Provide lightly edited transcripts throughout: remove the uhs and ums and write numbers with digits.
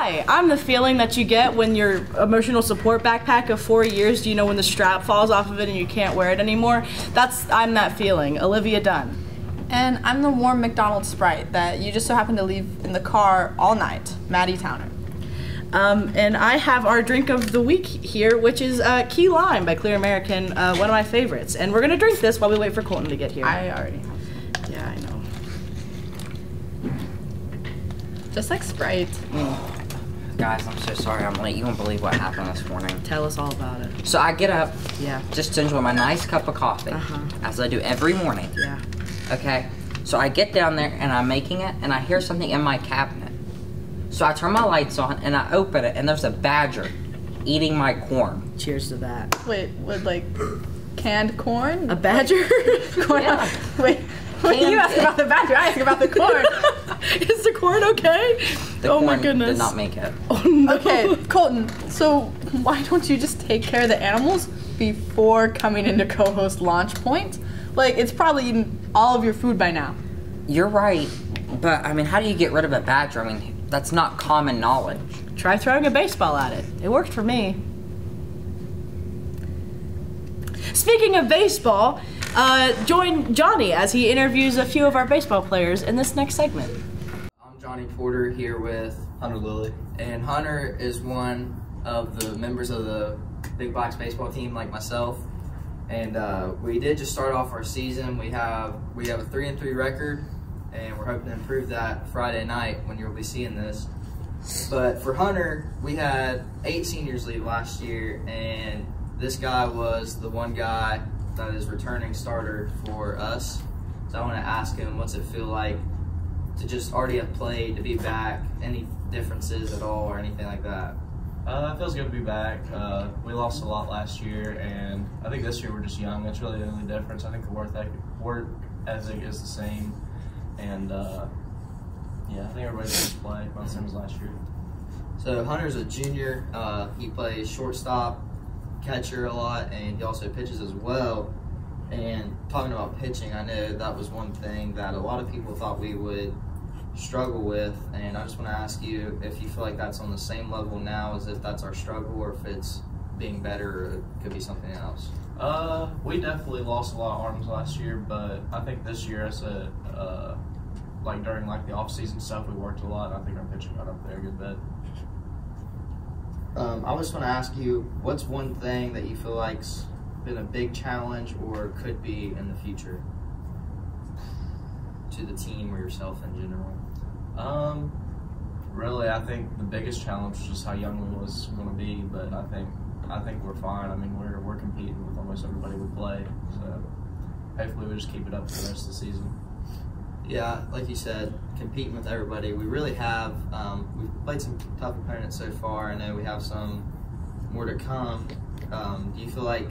Hi, I'm the feeling that you get when your emotional support backpack of 4 years, do you know when the strap falls off of it and you can't wear it anymore? I'm that feeling, Olivia Dunn. And I'm the warm McDonald's Sprite that you just so happen to leave in the car all night, Maddy Towner. And I have our drink of the week here, which is Key Lime by Clear American, one of my favorites. And we're gonna drink this while we wait for Colton to get here. I already have. Yeah, I know. Just like Sprite. Guys, I'm so sorry I'm late. You won't believe what happened this morning. Tell us all about it. So I get up, Yeah. just to enjoy my nice cup of coffee, as I do every morning. Yeah. Okay, so I get down there and I'm making it, and I hear something in my cabinet. So I turn my lights on and I open it, and there's a badger eating my corn. Cheers to that. Wait, what, like canned corn? A badger? Corn? Yeah. Wait, you ask about the badger, I ask about the corn. Is the corn okay? The oh corn my goodness. did not make it. Oh no. Okay, Colton, so why don't you just take care of the animals before coming into co-host launch point? Like, it's probably eaten all of your food by now. You're right, but I mean, how do you get rid of a badger? I mean, that's not common knowledge. Try throwing a baseball at it. It worked for me. Speaking of baseball, join Jonny as he interviews a few of our baseball players in this next segment. I'm Jonny Porter here with Hunter Lilly. And Hunter is one of the members of the Big Blacks baseball team like myself. And we did just start off our season. We have a 3-3 record, and we're hoping to improve that Friday night when you'll be seeing this. But for Hunter, we had 8 seniors leave last year, and this guy was the one guy that is returning starter for us. So I want to ask him, what's it feel like to just already have played, to be back, any differences at all or anything like that? It feels good to be back. We lost a lot last year, and I think this year we're just young. That's really the only difference. I think the work ethic is the same, and yeah, I think everybody's going to play about the same as last year. So Hunter's a junior. He plays shortstop, catcher a lot, and he also pitches as well. And talking about pitching, I know that was one thing that a lot of people thought we would struggle with, and I just want to ask you if you feel like that's on the same level now as if that's our struggle, or if it's being better, or it could be something else. We definitely lost a lot of arms last year, but I think this year, as like during like the off-season stuff, we worked a lot. I think our pitching got up there a good bit. I just want to ask you, what's one thing that you feel like's been a big challenge or could be in the future to the team or yourself in general? Really, I think the biggest challenge was just how young we was going to be, but I think we're fine. I mean, we're competing with almost everybody we play, so hopefully we just keep it up for the rest of the season. Yeah, like you said, competing with everybody. We really have. We've played some tough opponents so far. I know we have some more to come. Do you feel like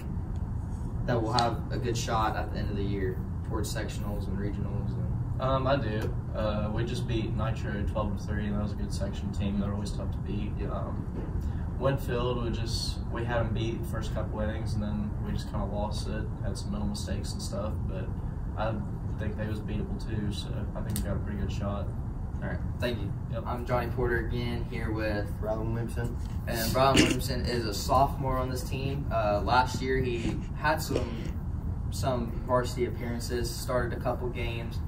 that we'll have a good shot at the end of the year towards sectionals and regionals? I do. We just beat Nitro 12-3, and that was a good section team. They're always tough to beat. Winfield, we had them beat the first couple innings, and then we just kind of lost it. Had some mental mistakes and stuff, but I think they was beatable too. So I think we got a pretty good shot. All right, thank you. Yep. I'm Jonny Porter again here with Brylan Williamson. And Brylan Williamson is a sophomore on this team. Last year he had some varsity appearances, started a couple games,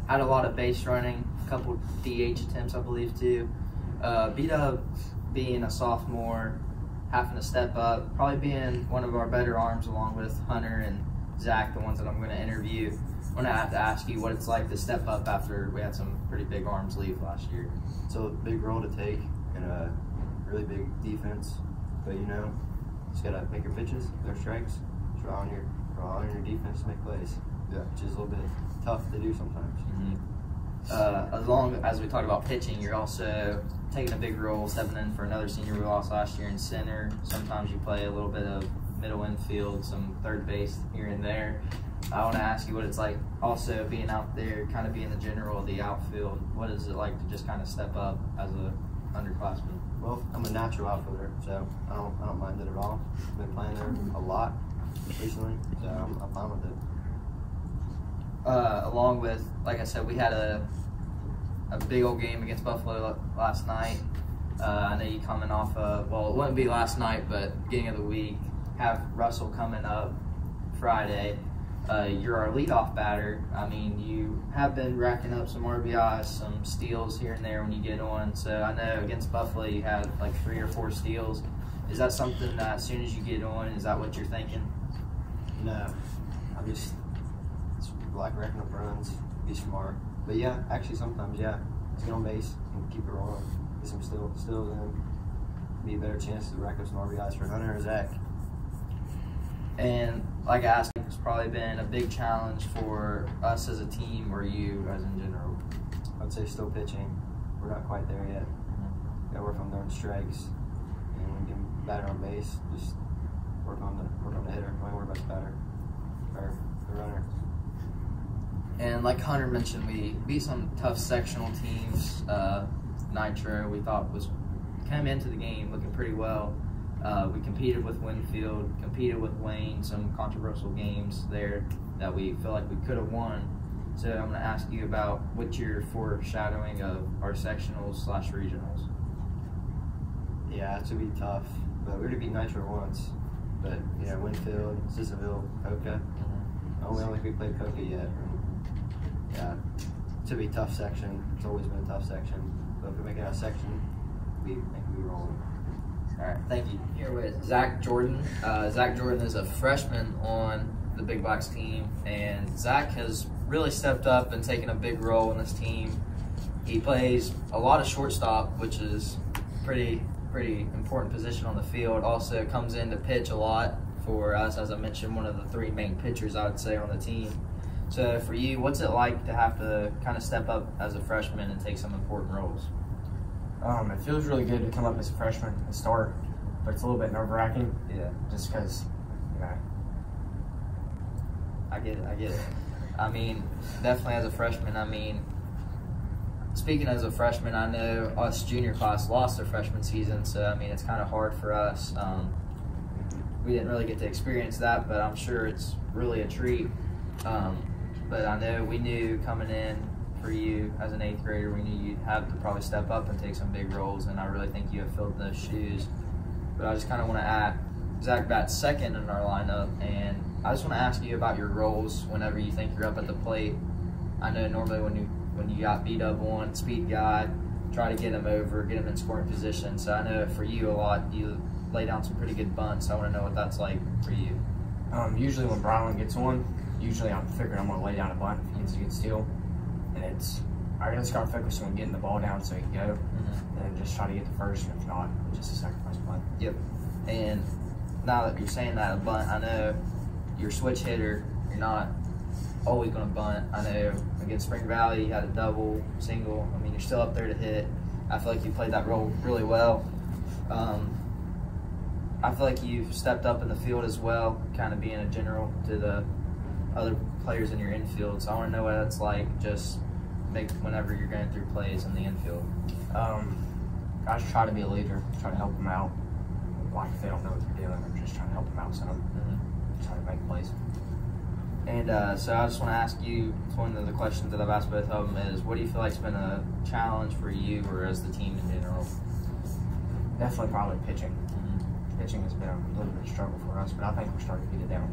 had a lot of base running, a couple DH attempts I believe too. Beat up being a sophomore, having to step up, probably being one of our better arms along with Hunter and Zakk, the ones that I'm going to interview. I'm going to have to ask you what it's like to step up after we had some pretty big arms leave last year. It's a big role to take in a really big defense, but you know, just gotta make your pitches, throw strikes, draw on your defense to make plays. Yeah, which is a little bit tough to do sometimes. As long as we talk about pitching, you're also taking a big role, stepping in for another senior we lost last year in center. Sometimes you play a little bit of middle infield, some third base here and there. I want to ask you what it's like also being out there, kind of being the general of the outfield. What is it like to just kind of step up as a underclassman? Well, I'm a natural outfielder, so I don't mind it at all. I've been playing there a lot recently, so I'm fine with it. Along with, like I said, we had a big old game against Buffalo last night. I know you coming off of, well, it wouldn't be last night, but beginning of the week, have Russell coming up Friday. You're our leadoff batter. I mean, you have been racking up some RBIs, some steals here and there when you get on. So I know against Buffalo you had like 3 or 4 steals. Is that something that as soon as you get on, is that what you're thinking? No, I'm just like racking up runs, be smart. But yeah, actually sometimes, yeah, just get on base and keep it rolling. Get some steals in. Be a better chance to rack up some RBIs for Hunter or Zakk. And like I asked, it's probably been a big challenge for us as a team or you as in general. I'd say still pitching. We're not quite there yet. Gotta work on throwing strikes. And when we get batter on base, just work on the hitter. Don't worry about the batter or the runner. And like Hunter mentioned, we beat some tough sectional teams. Nitro, we thought came into the game looking pretty well. We competed with Winfield, competed with Wayne, some controversial games there that we feel like we could have won. So I'm going to ask you about what's your foreshadowing of our sectionals / regionals. Yeah, it should be tough. But we already beat Nitro once. But Winfield, Sissonville, Coca. We don't think we played Coca yet. Yeah, it should be a tough section. It's always been a tough section. But if we make it out of section, we think we rolling. All right, thank you. Here with Zakk Jordan. Zakk Jordan is a freshman on the Big Box team, and Zakk has really stepped up and taken a big role in this team. He plays a lot of shortstop, which is pretty important position on the field. Also comes in to pitch a lot for us, as I mentioned, one of the 3 main pitchers I would say on the team. So for you, what's it like to have to kind of step up as a freshman and take some important roles? It feels really good to come up as a freshman and start, but it's a little bit nerve-wracking. Yeah. Just because, I get it. I mean, definitely as a freshman, I mean, speaking as a freshman, I know us junior class lost their freshman season, so I mean, it's kind of hard for us. We didn't really get to experience that, but I'm sure it's really a treat. But I know we knew coming in for you as an 8th grader, we knew you'd have to probably step up and take some big roles, and I really think you have filled those shoes. But I just kind of want to add, Zakk bats second in our lineup, and I just want to ask you about your roles whenever you think you're up at the plate. I know normally when you got beat up on, speed guy, try to get him over, get him in scoring position. So I know for you a lot, you lay down some pretty good bunts. I want to know what that's like for you. Usually when Brylan gets one, I'm figuring I'm going to lay down a bunt if he gets a good steal. And I just got to focus on getting the ball down so he can go, and just try to get the first, and if not, just a sacrifice bunt. Yep. And now that you're saying that, a bunt, I know you're a switch hitter, you're not always going to bunt. I know against Spring Valley, you had a double, single. I mean, you're still up there to hit. I feel like you played that role really well. I feel like you've stepped up in the field as well, kind of being a general to the other players in your infield. So I want to know what it's like just whenever you're going through plays in the infield. I just try to be a leader, try to help them out. Like if they don't know what they're doing, I'm just trying to help them out, so I'm trying to make plays. And so I just want to ask you, it's one of the questions that I've asked both of them is, what do you feel like has been a challenge for you or as the team in general? Definitely probably pitching. Pitching has been a little bit of a struggle for us, but I think we're starting to get it down.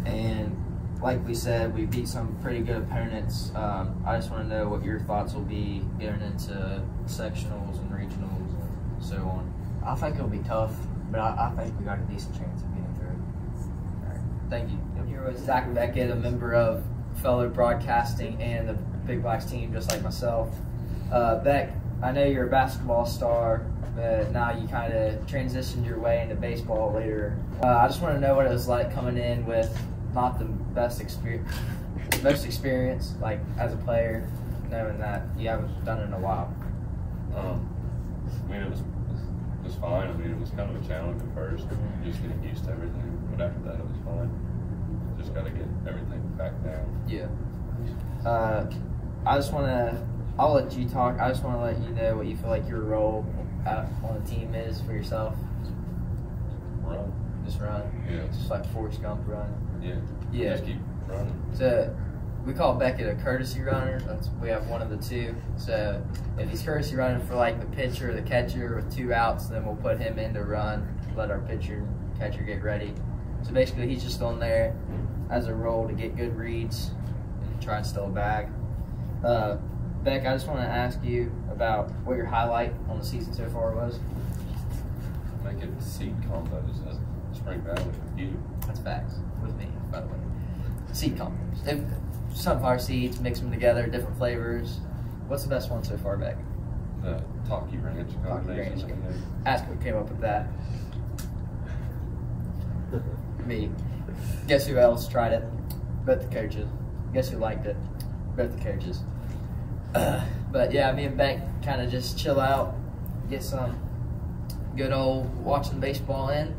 And like we said, we beat some pretty good opponents. I just want to know what your thoughts will be getting into sectionals and regionals and so on. I think it'll be tough, but I think we got a decent chance of getting through it. All right, thank you. I'm here with Zakk Beckett, a member of fellow broadcasting and the Big Box team, just like myself. Beck, I know you're a basketball star, but now you kind of transitioned your way into baseball later. I just want to know what it was like coming in with not the best experience, most experience, like as a player, knowing that you haven't done it in a while. I mean, it was fine. I mean, it was kind of a challenge at first, just getting used to everything. But after that, it was fine. Just got to get everything back down. Yeah. I'll let you talk. I just want to let you know what you feel like your role on the team is for yourself. Run. Just run. Yeah. Just like Forrest Gump run. Yeah. Yeah. Just keep running. So we call Beckett a courtesy runner. We have one of the two. So if he's courtesy running for like the pitcher or the catcher with 2 outs, then we'll put him in to run, let our pitcher and catcher get ready. So basically he's just on there as a role to get good reads and try and steal a bag. Beck, I just want to ask you about what your highlight on the season so far was. Make it seed combos at Spring Valley with you. That's facts with me, by the way. Seed combos. Sunflower seeds, mix them together, different flavors. What's the best one so far, Beck? The Talkie Ranch combination. Ask who came up with that. Me. Guess who else tried it? Both the coaches. Guess who liked it? Both the coaches. But yeah, me and Beck kind of just chill out, get some good old watching baseball in.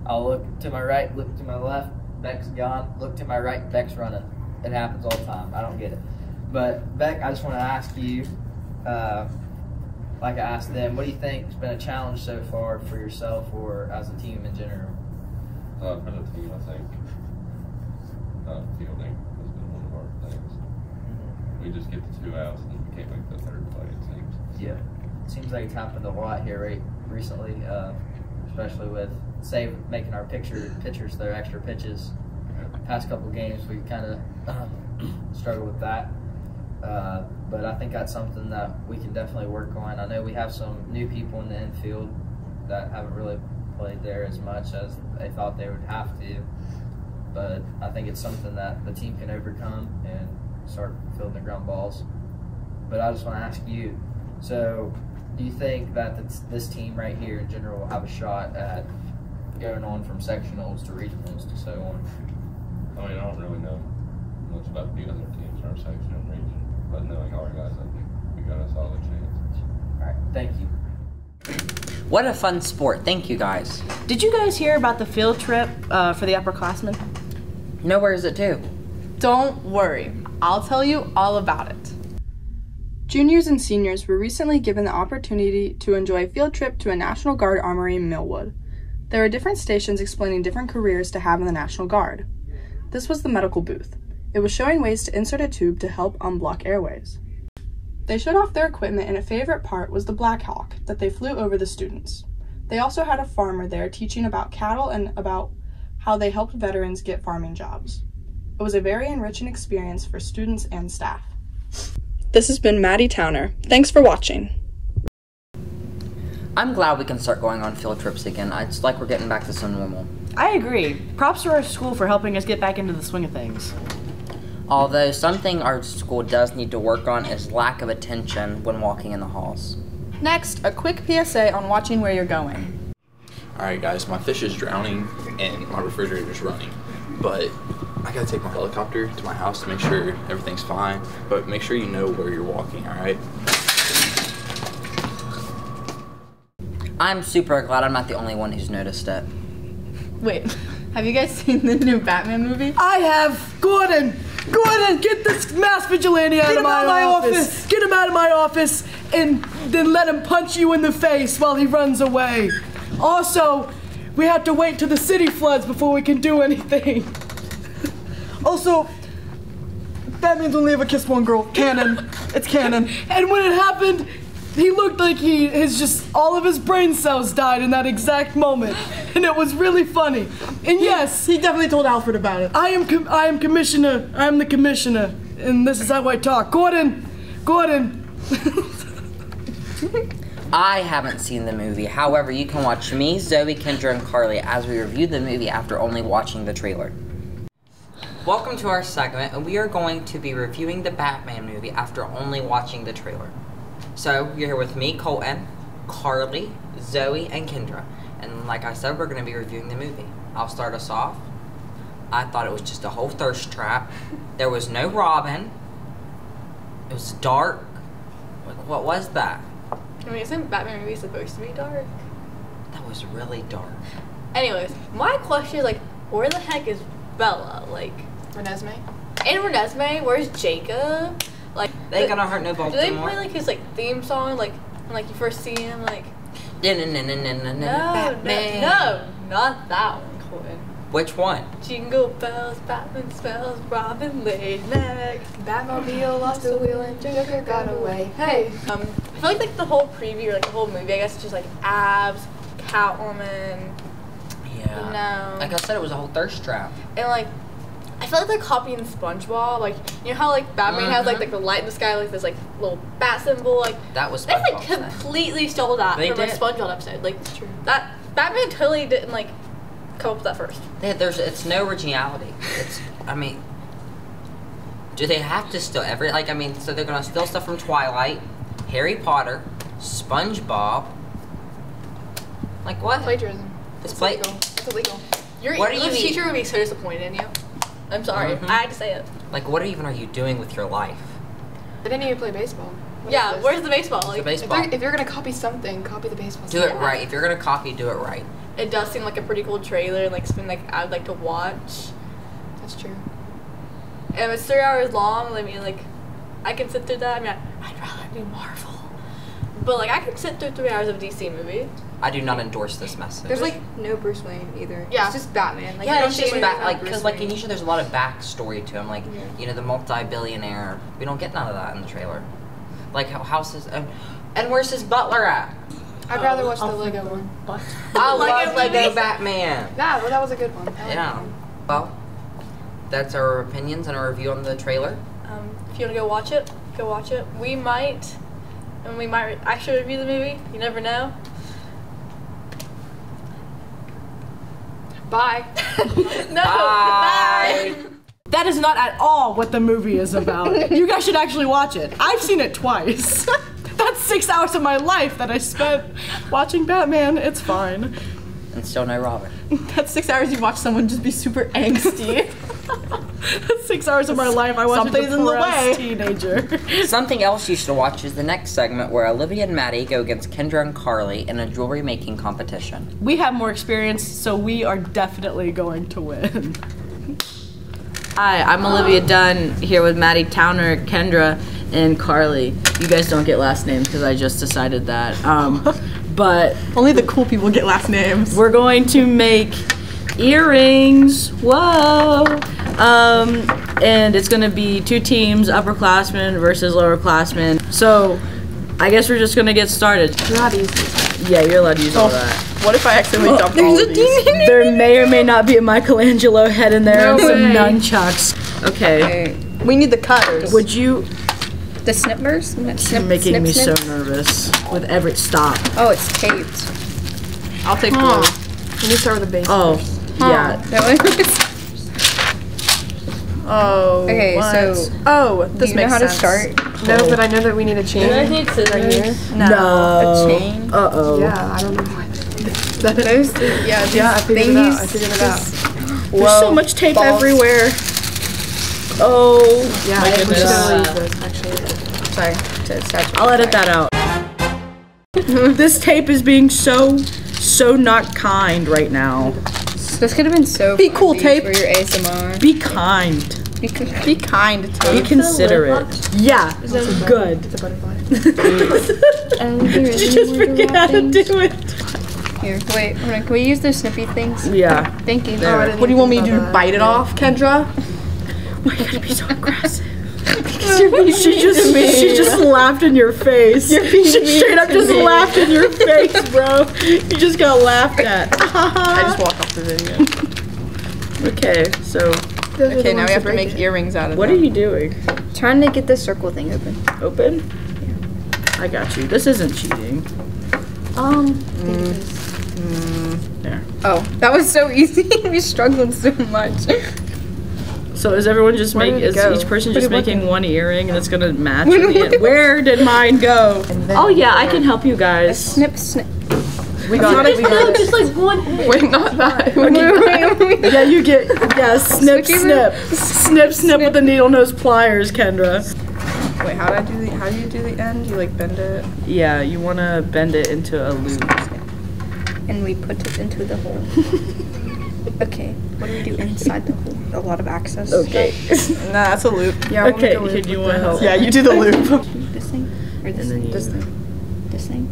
I'll look to my right, look to my left, Beck's gone. Look to my right, Beck's running. It happens all the time. I don't get it. But Beck, I just want to ask you, like I asked them, what do you think has been a challenge so far for yourself or as a team in general? For the team, I think fielding has been one of our things. We just get the 2 outs and we can't make the third play, it seems. Yeah. It seems like it's happened a lot here recently, especially with, say, making our pitchers their extra pitches. Past couple games, we kind of struggled with that. But I think that's something that we can definitely work on. I know we have some new people in the infield that haven't really played there as much as they thought they would have to. But I think it's something that the team can overcome and start fielding the ground balls. But I just want to ask you, so do you think that this team right here in general will have a shot at going on from sectionals to regionals to so on? I mean, I don't really know much about the other teams in our section and region, but knowing our guys, I think we got a solid chance. All right, thank you. What a fun sport. Thank you, guys. Did you guys hear about the field trip for the upperclassmen? No, where is it to? Don't worry, I'll tell you all about it. Juniors and seniors were recently given the opportunity to enjoy a field trip to a National Guard armory in Millwood. There were different stations explaining different careers to have in the National Guard. This was the medical booth. It was showing ways to insert a tube to help unblock airways. They showed off their equipment, and a favorite part was the Black Hawk that they flew over the students. They also had a farmer there teaching about cattle and about how they helped veterans get farming jobs. It was a very enriching experience for students and staff. This has been Maddy Towner. Thanks for watching. I'm glad we can start going on field trips again. It's like we're getting back to some normal. I agree. Props to our school for helping us get back into the swing of things. Although something our school does need to work on is lack of attention when walking in the halls. Next, a quick PSA on watching where you're going. Alright guys, my fish is drowning and my refrigerator's running, but I gotta take my helicopter to my house to make sure everything's fine, but make sure you know where you're walking, alright? I'm super glad I'm not the only one who's noticed it. Wait, have you guys seen the new Batman movie? I have! Gordon! Gordon, get this mass vigilante out of my office! Get him out of my office and then let him punch you in the face while he runs away. Also, we have to wait till the city floods before we can do anything. Also, Batman's only ever kissed one girl. Canon. It's canon. And when it happened, he looked like all of his brain cells died in that exact moment. And it was really funny. And yes, he definitely told Alfred about it. I am commissioner. I am the commissioner. And this is how I talk. Gordon. I haven't seen the movie. However, you can watch me, Zoey, Kendra, and Carlie as we review the movie after only watching the trailer. Welcome to our segment, and we are going to be reviewing the Batman movie after only watching the trailer. So, you're here with me, Colton, Carlie, Zoey, and Kendra. And like I said, we're going to be reviewing the movie. I'll start us off. I thought it was just a whole thirst trap. There was no Robin. It was dark. Like, what was that? I mean, isn't Batman movie supposed to be dark? That was really dark. Anyways, my question is, like, where the heck is Bella? Like, Renesmee? And Renesmee, where's Jacob? Like, They ain't gonna hurt no Baltimore. Do they play, like, his, like, theme song, like, when, like, you first see him, like... No, No, not that one, Colton. Which one? Jingle bells, Batman spells, Robin laid an egg. Batmobile lost the wheel and Joker got away. Hey! I feel like the whole preview, or like the whole movie, I guess it's just like abs, Catwoman, Yeah. you know. Like I said, it was a whole thirst trap. And like, I feel like they're copying SpongeBob. Like, you know how like Batman has like the light in the sky, like this like little bat symbol. Like That was they like SpongeBob's thing. completely stole that They from a did. SpongeBob episode. Like that Batman totally didn't like come up with that first. It's no originality. It's, I mean, do they have to steal every, like, I mean, so they're gonna steal stuff from Twilight, Harry Potter, SpongeBob. Like what? Plagiarism. It's illegal. It's illegal. Your What do you English mean? teacher would be so disappointed in you. I'm sorry. Mhm. I had to say it. Like, what even are you doing with your life? They didn't even play baseball. What Yeah, is this? where's the baseball? Like, baseball. If you're gonna copy something, copy the baseball. Do it right. If you're gonna copy, do it right. it does seem like a pretty cool trailer and like something like I'd like to watch. That's true. And it's 3 hours long. I mean, like, I can sit through that. I mean, I'd rather do Marvel. But like, I could sit through 3 hours of DC movie. I do not endorse this message. There's like no Bruce Wayne either. Yeah. It's just Batman. Like, you yeah, don't it's see just anything like, about because Bruce like, Wayne. usually there's a lot of backstory to him, like, Yeah. you know, the multi-billionaire. We don't get none of that in the trailer. Like, how houses, and where's his butler at? I'd rather watch the Lego one. I Lego love Lego movies? Batman. Yeah, well, that was a good one. I like that Yeah. one. Well, that's our opinions and our review on the trailer. If you want to go watch it, go watch it. We might actually review the movie. You never know. Bye. No. Bye. That is not at all what the movie is about. You guys should actually watch it. I've seen it twice. That's 6 hours of my life that I spent watching Batman. It's fine. And still no Robin. That's 6 hours you watch someone just be super angsty. That's 6 hours of my life I watched a Something's in the way. depressed teenager. Something else you should watch is the next segment where Olivia and Maddy go against Kendra and Carlie in a jewelry making competition. We have more experience, so we are definitely going to win. Hi, I'm Olivia Dunn here with Maddy, Towner, Kendra, and Carlie. You guys don't get last names because I just decided that. But Only the cool people get last names. we're going to make earrings. Whoa! And it's gonna be two teams, upperclassmen versus lowerclassmen. So I guess we're just gonna get started. You're not easy. Yeah, you're allowed to use all that. What if I accidentally dumped all of these? There may or may not be a Michelangelo head in there and some nunchucks. Okay. We need the cutters. Would you? The snippers? You're making me so nervous with every stop. Oh, it's taped. I'll take blue. Let me start with the base. Oh, yeah. That was. Oh. Okay, what? so. Oh, this Do you makes know how sense. to start? No, but I know that we need a chain. need right here. No. A chain? Uh-oh. Yeah, I don't know what. Those, Yeah, I figured it out. I figured it out. There's so much tape everywhere. Oh. Yeah, my we should goodness. totally use this, actually. Sorry. To saturate. I'll edit that out. This tape is being so not kind right now. This could have been so Be cool, fun tape. for your ASMR. Be kind. You could- Be kind to Be considerate. Yeah. Good. It's a butterfly. Did you just forget how to do it? Here, wait, hold on. Can we use those snippy things? Yeah. Thank you. There. What do you want me to do? Bite it off, Kendra? Why you gotta be so aggressive? She just laughed in your face. She straight up just laughed in your face, bro. You just got laughed at. I just walked off the video. Okay, so Okay, now we have to make earrings out of what them. are you doing? Trying to get the circle thing open. Open? I got you. This isn't cheating. There. Oh, that was so easy. We struggled so much. So is everyone just Where making? did it Is go? each person Put just it back making in. one earring and it's gonna match? At the end? Where did mine go? Oh yeah, I can help you guys. Snip, snip. We got it. We got it. Just like one hit. Wait, not that. Yeah, you get snip, Switch snip, snip, snip with the needle nose pliers, Kendra. Wait, how do you do the end? You like bend it? Yeah, you wanna bend it into a loop. And we put it into the hole. Okay, what do we do inside the hole? A lot of access. Okay. Nah, that's a loop. Yeah. Okay. Can you wanna help? Yeah, you do the loop. This thing? Or this then thing? you- This thing?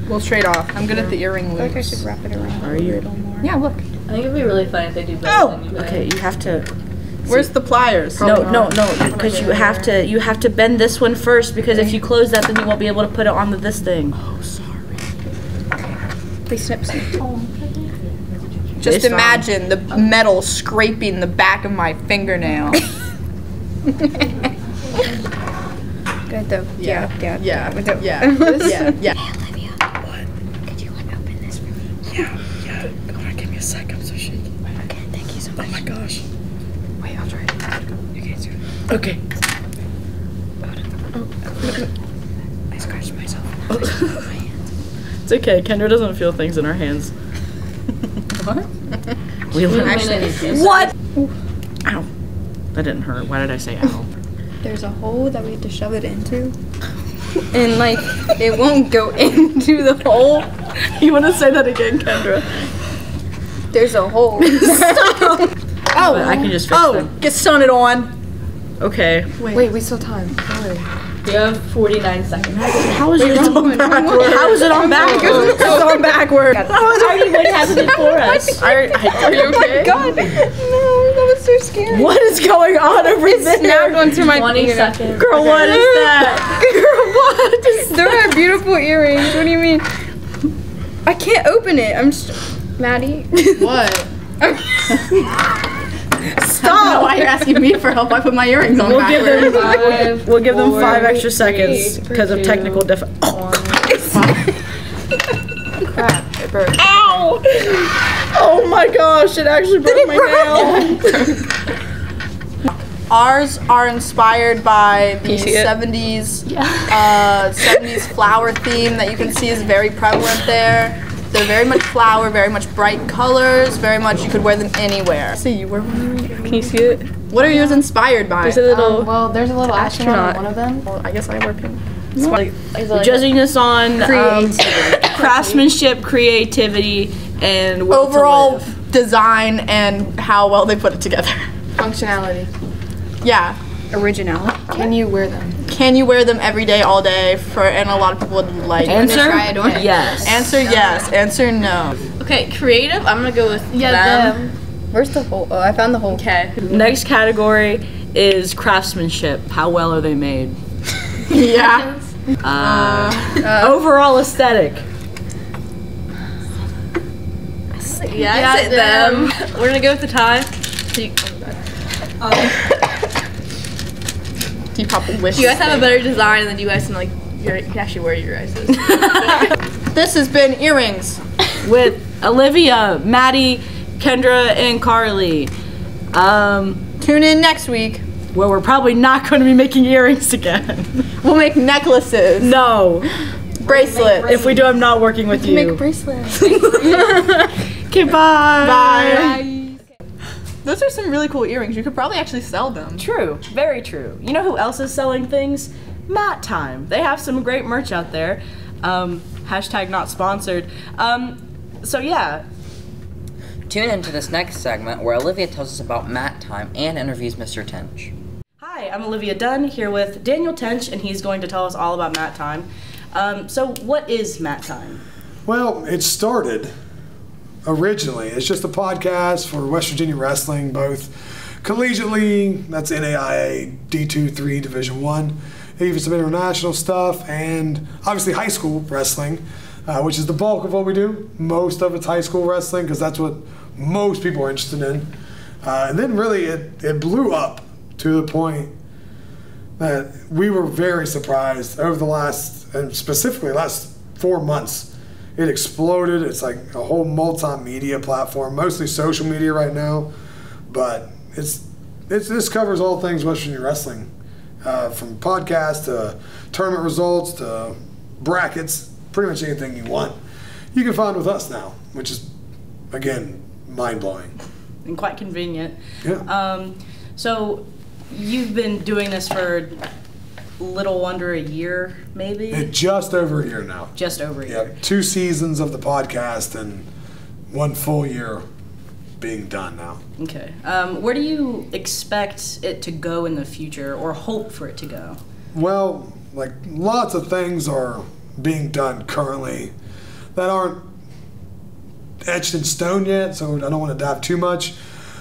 Well, straight off. I'm good at the earring I feel like I loops. should wrap it around Are a you? little more. Yeah, look. I think it'd be really fun if they do both. Oh! Okay, you have to... Where's the pliers? No, because you have to bend this one first, because if you close that, then you won't be able to put it onto this thing. Oh, sorry. Please snip. Just imagine the metal scraping the back of my fingernail. Good though. Yeah. Yeah. Hey, Olivia. What? Could you open this for me? Yeah. Hold on, give me a sec. I'm so shaky. Okay, thank you so much. Oh my gosh. Wait, I'll try it. You can't do it. Okay. I scratched myself. It's okay. Kendra doesn't feel things in her hands. What? We learned. What? Ow. That didn't hurt. Why did I say ow? There's a hole that we have to shove it into. And like, it won't go into the hole. You want to say that again, Kendra? There's a hole. Oh, I can just fix them. Get sunning on. Okay. Wait, we still have time. Don't worry. You have 49 seconds. How is it on backwards? How is it on backwards? It's on backwards. I already went having it for us. Are you okay? God, no, that was so scary. What is going on over It there? snapped onto my 20 finger. seconds. Girl, what is that? Girl, what is They're my beautiful earrings. What do you mean? I can't open it. I'm just... Maddy? What? Stop! I don't know why you're asking me for help. I put my earrings on backwards. We'll give them 5 extra seconds because of technical difficulty. Oh, Crap, it broke. ow! Oh my gosh, it actually broke my nail. Ours are inspired by the 70s, 70s flower theme that you can see is very prevalent there. They're very much flower, very much bright colors, very much you could wear them anywhere. See, you wear one. Can you see it? What are yours inspired by? There's a little Well, there's a little astronaut on one of them. Well, I guess I wear pink. Judging this on craftsmanship, creativity, and will to Overall live. design and how well they put it together. Functionality. Yeah. Originality. Can you wear them? Can you wear them every day, all day? And a lot of people would like. Answer it. yes. Answer yes. Answer no. Okay, creative. I'm gonna go with them. Where's the hole? Oh, I found the hole. Okay. Next category is craftsmanship. How well are they made? Yeah. Overall aesthetic. Yeah, I said them. We're gonna go with the tie. Do you pop a wish? You guys have a better design than you guys can you can actually wear your guys's. This has been Earrings. With Olivia, Maddy, Kendra, and Carlie. Tune in next week. Where we're probably not going to be making earrings again. We'll make necklaces. No. Bracelets. If we do, I'm not working with you. Make a bracelet. Okay, bye. Bye. Those are some really cool earrings. You could probably actually sell them. True. Very true. You know who else is selling things? Matt Time. They have some great merch out there. Hashtag not sponsored. So yeah. Tune into this next segment where Olivia tells us about Mat Time and interviews Mr. Tench. Hi, I'm Olivia Dunn here with Daniel Tench, and he's going to tell us all about Mat Time. So what is Mat Time? Well, it started originally. It's just a podcast for West Virginia wrestling, both collegiately, that's NAIA, D2, 3, Division 1, even some international stuff, and obviously high school wrestling, which is the bulk of what we do. Most of it's high school wrestling because that's what most people are interested in. And then really it blew up to the point that we were very surprised over the last, and specifically last 4 months. It exploded. It's like a whole multimedia platform, mostly social media right now, but this covers all things West Virginia wrestling, from podcasts to tournament results to brackets, pretty much anything you want. You can find with us now, which is, again, mind-blowing. And quite convenient. Yeah. So you've been doing this for little under a year, maybe? Just over a year now. Just over a year. 2 seasons of the podcast and 1 full year being done now. Okay. Where do you expect it to go in the future, or hope for it to go? Well, like lots of things are being done currently that aren't etched in stone yet, so I don't want to dive too much.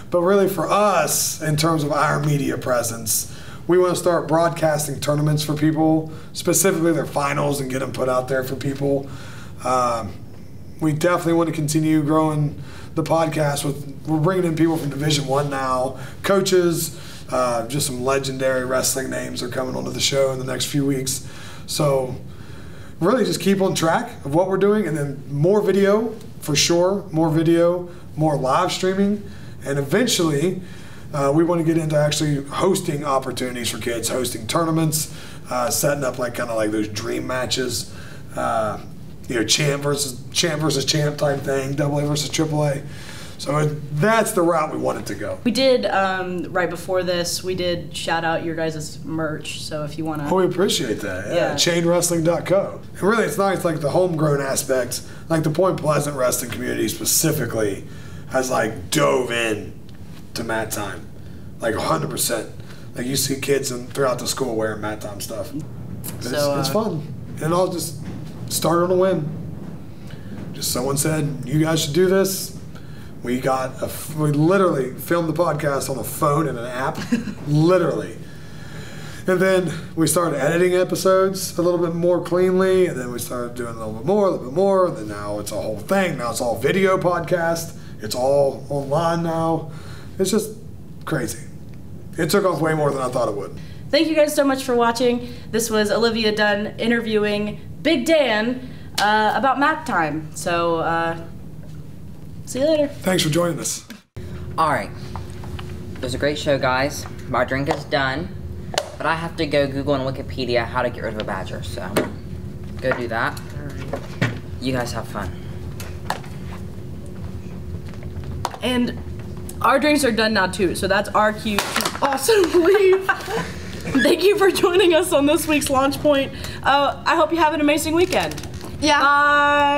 But really for us, in terms of our media presence, we want to start broadcasting tournaments for people, specifically their finals, and get them put out there for people. We definitely want to continue growing the podcast. We're bringing in people from Division I now, coaches, just some legendary wrestling names are coming onto the show in the next few weeks. So really just keep on track of what we're doing, and then more video for sure, more video, more live streaming, and eventually we want to get into actually hosting opportunities for kids, hosting tournaments, setting up like kind of like those dream matches, you know, champ versus champ type thing, AA versus AAA. So that's the route we wanted to go. We did, right before this, we did shout out your guys' merch, so if you want to... Oh, we appreciate that. Yeah. Chainwrestling.co. And really, it's nice, like the homegrown aspects, like the Point Pleasant wrestling community specifically has like dove in to mat time, like 100%. Like you see kids throughout the school wearing mat time stuff. It's fun. And I'll just start on a whim. Just someone said, you guys should do this. We literally filmed the podcast on a phone and an app, literally. And then we started editing episodes a little bit more cleanly, and then we started doing a little bit more, and then now it's a whole thing. Now it's all video podcast. It's all online now. It's just crazy. It took off way more than I thought it would. Thank you guys so much for watching. This was Olivia Dunn interviewing Big Dan about mat time. So, see you later. Thanks for joining us. All right. It was a great show, guys. My drink is done, but I have to go Google and Wikipedia how to get rid of a badger, so go do that. You guys have fun. And our drinks are done now, too, so that's our cue to also leave. Thank you for joining us on this week's Launch Point. I hope you have an amazing weekend. Yeah. Bye.